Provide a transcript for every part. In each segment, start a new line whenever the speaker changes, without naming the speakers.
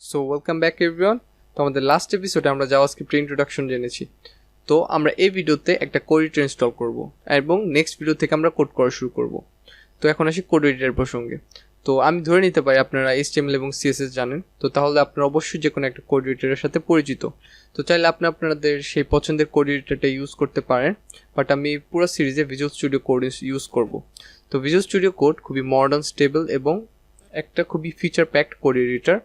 So welcome back everyone. তো আমাদের last এপিসোডে আমরা জাভাস্ক্রিপ্ট ইন্ট্রোডাকশন জেনেছি। তো আমরা এই ভিডিওতে একটা কোড এডিটর ইনস্টল করব এবং নেক্সট ভিডিও থেকে আমরা কোড করা শুরু করব। তো এখন আসি কোড এডিটর প্রসঙ্গে। তো আমি ধরে নিতে পারি আপনারা HTML এবং CSS জানেন, তো তাহলে আপনারা অবশ্যই যে কোনো একটা কোড এডিটরের সাথে পরিচিত। তো চাইলে আপনাদের সেই পছন্দের কোড এডিটরটা ইউজ করতে পারেন, বাট আমি পুরো সিরিজে ভিজুয়াল স্টুডিও কোড ইউজ করব। তো ভিজুয়াল স্টুডিও কোড খুবই মডার্ন, স্টেবল এবং একটা খুবই ফিচার প্যাকড কোড এডিটর।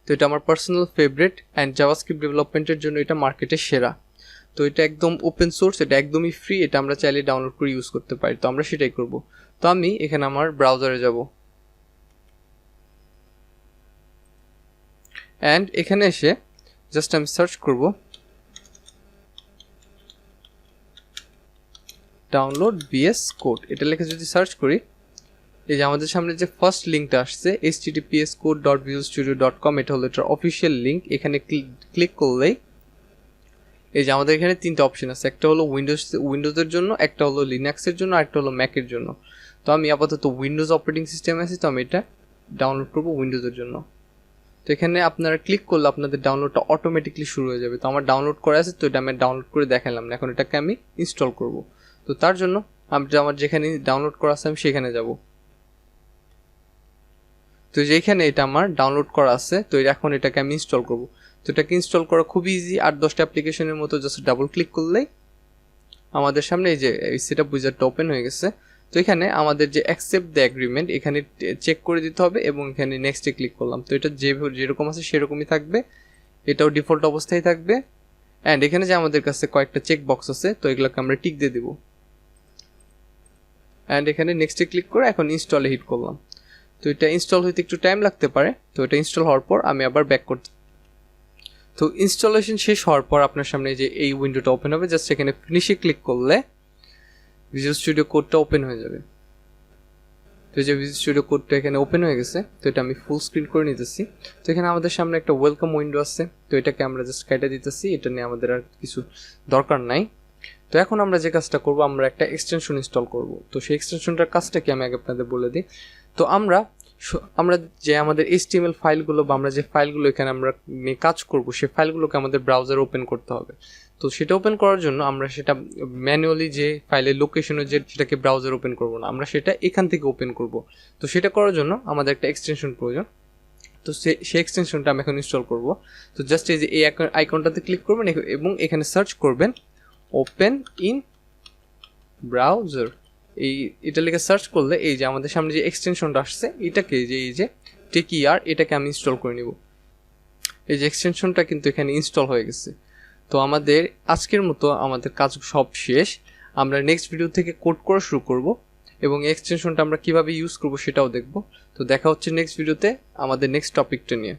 তো এটা আমার পার্সোনাল ফেভারিট অ্যান্ড জাভাস্ক্রিপ্ট ডেভেলপমেন্টের জন্য এটা মার্কেটে সেরা। তো এটা একদম ওপেন সোর্স, এটা একদমই ফ্রি, এটা আমরা চাইলে ডাউনলোড করে ইউজ করতে পারি। তো আমরা সেটাই করব। তো আমি এখানে আমার ব্রাউজারে যাব অ্যান্ড এখানে এসে জাস্ট আমি সার্চ করব ডাউনলোড VS কোড। এটা লিখে যদি সার্চ করি, এই যে আমাদের সামনে যে ফার্স্ট লিঙ্কটা আসছে https://code.visualstudio.com, এটা হলো এটার অফিসিয়াল লিঙ্ক। এখানে ক্লিক করলেই এই যে আমাদের এখানে তিনটা অপশন আছে, একটা হলো উইন্ডোজের জন্য, একটা হলো লিনাক্সের জন্য, আর একটা হলো ম্যাকের জন্য। তো আমি আপাতত উইন্ডোজ অপারেটিং সিস্টেমে আছি, তো আমি এটা ডাউনলোড করবো উইন্ডোজের জন্য। তো এখানে আপনারা ক্লিক করলে আপনাদের ডাউনলোডটা অটোমেটিকলি শুরু হয়ে যাবে। তো আমার ডাউনলোড করা আছে, তো এটা আমি ডাউনলোড করে দেখালাম না, এখন এটাকে আমি ইনস্টল করব। তো তার জন্য আমার যেখানে ডাউনলোড করা আছে আমি সেখানে যাব। তো যেখানে এটা আমার ডাউনলোড করা আছে, তো এখন এটাকে আমি ইনস্টল করব। তো এটাকে ইনস্টল করা খুবই ইজি, 8-10টা অ্যাপ্লিকেশনের মতো। জাস্ট ডাবল ক্লিক করলেই আমাদের সামনে এই যে সেটআপ উইজারটা ওপেন হয়ে গেছে। তো এখানে আমাদের যে অ্যাকসেপ্ট দ্য এগ্রিমেন্ট এখানে চেক করে দিতে হবে এবং এখানে নেক্সটে ক্লিক করলাম। তো এটা যেরকম আছে সেরকমই থাকবে, এটাও ডিফল্ট অবস্থায় থাকবে। অ্যান্ড এখানে যে আমাদের কাছে কয়েকটা চেক বক্স আছে, তো এগুলোকে আমরা টিক দিয়ে দেবো। অ্যান্ড এখানে নেক্সটে ক্লিক করে এখন ইনস্টলে হিট করলাম। তো এটা ইনস্টল হইতে একটু টাইম লাগতে পারে। তো এটা ইনস্টল হওয়ার পর আমি আবার ব্যাক করতে। তো ইনস্টলেশন শেষ হওয়ার পর আপনার সামনে যে এই উইন্ডোটা ওপেন হবে, জাস্ট এখানে ফিনিশে ক্লিক করলে ভিজুয়াল স্টুডিও কোডটা ওপেন হয়ে যাবে। তো এই যে ভিজুয়াল স্টুডিও কোডটা এখানে ওপেন হয়ে গেছে। তো এটা আমি ফুল স্ক্রিন করে নিতেছি। তো এখানে আমাদের সামনে একটা ওয়েলকাম উইন্ডো আছে, তো এটাকে আমরা জাস্ট কেটে দিতেছি, এটা নিয়ে আমাদের আর কিছু দরকার নাই। তো এখন আমরা যে কাজটা করব, আমরা একটা এক্সটেনশন ইনস্টল করব। তো সেই এক্সটেনশনটার কাজটা কি আমি আগে আপনাদের বলে দিই। তো আমরা যে আমাদের HTML ফাইলগুলো বা আমরা যে ফাইলগুলো এখানে আমরা নিয়ে কাজ করব, সেই ফাইলগুলোকে আমাদের ব্রাউজারে ওপেন করতে হবে। তো সেটা ওপেন করার জন্য আমরা সেটা ম্যানুয়ালি যে ফাইলের লোকেশনে যে সেটাকে ব্রাউজার ওপেন করব না, আমরা সেটা এখান থেকে ওপেন করব। তো সেটা করার জন্য আমাদের একটা এক্সটেনশন প্রয়োজন। তো সেই এক্সটেনশনটা আমি এখন ইনস্টল করব। তো জাস্ট এই যে এই আইকনটাতে ক্লিক করবেন এবং এখানে সার্চ করবেন ওপেন ইন ব্রাউজার। এটা লিখে সার্চ করলে এই যে আমাদের সামনে যে এক্সটেনশনটা আসছে, এটাকে এই যে টেকিআর, এটাকে আমি ইনস্টল করে নিব। এই যে এক্সটেনশনটা কিন্তু এখানে ইনস্টল হয়ে গেছে। তো আমাদের আজকের মতো আমাদের কাজ সব শেষ। আমরা নেক্সট ভিডিও থেকে কোড করা শুরু করব এবং এক্সটেনশনটা আমরা কিভাবে ইউজ করব সেটাও দেখব। তো দেখা হচ্ছে নেক্সট ভিডিওতে আমাদের নেক্সট টপিকটা নিয়ে।